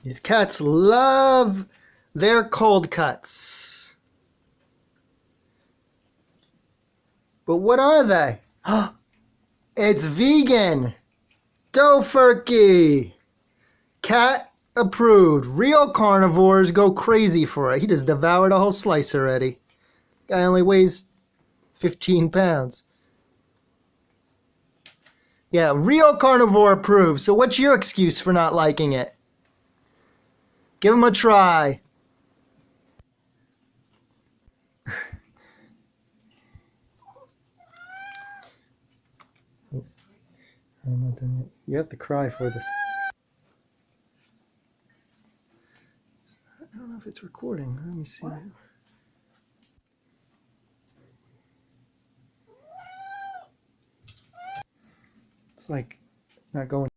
These cats love their cold cuts. But what are they? It's vegan. Tofurkey. Cat approved. Real carnivores go crazy for it. He just devoured a whole slice already. Guy only weighs 15 pounds. Yeah, real carnivore approved. So what's your excuse for not liking it? Give him a try. I'm not done yet. You have to cry for this. I don't know if it's recording. Let me see. What? It's like not going.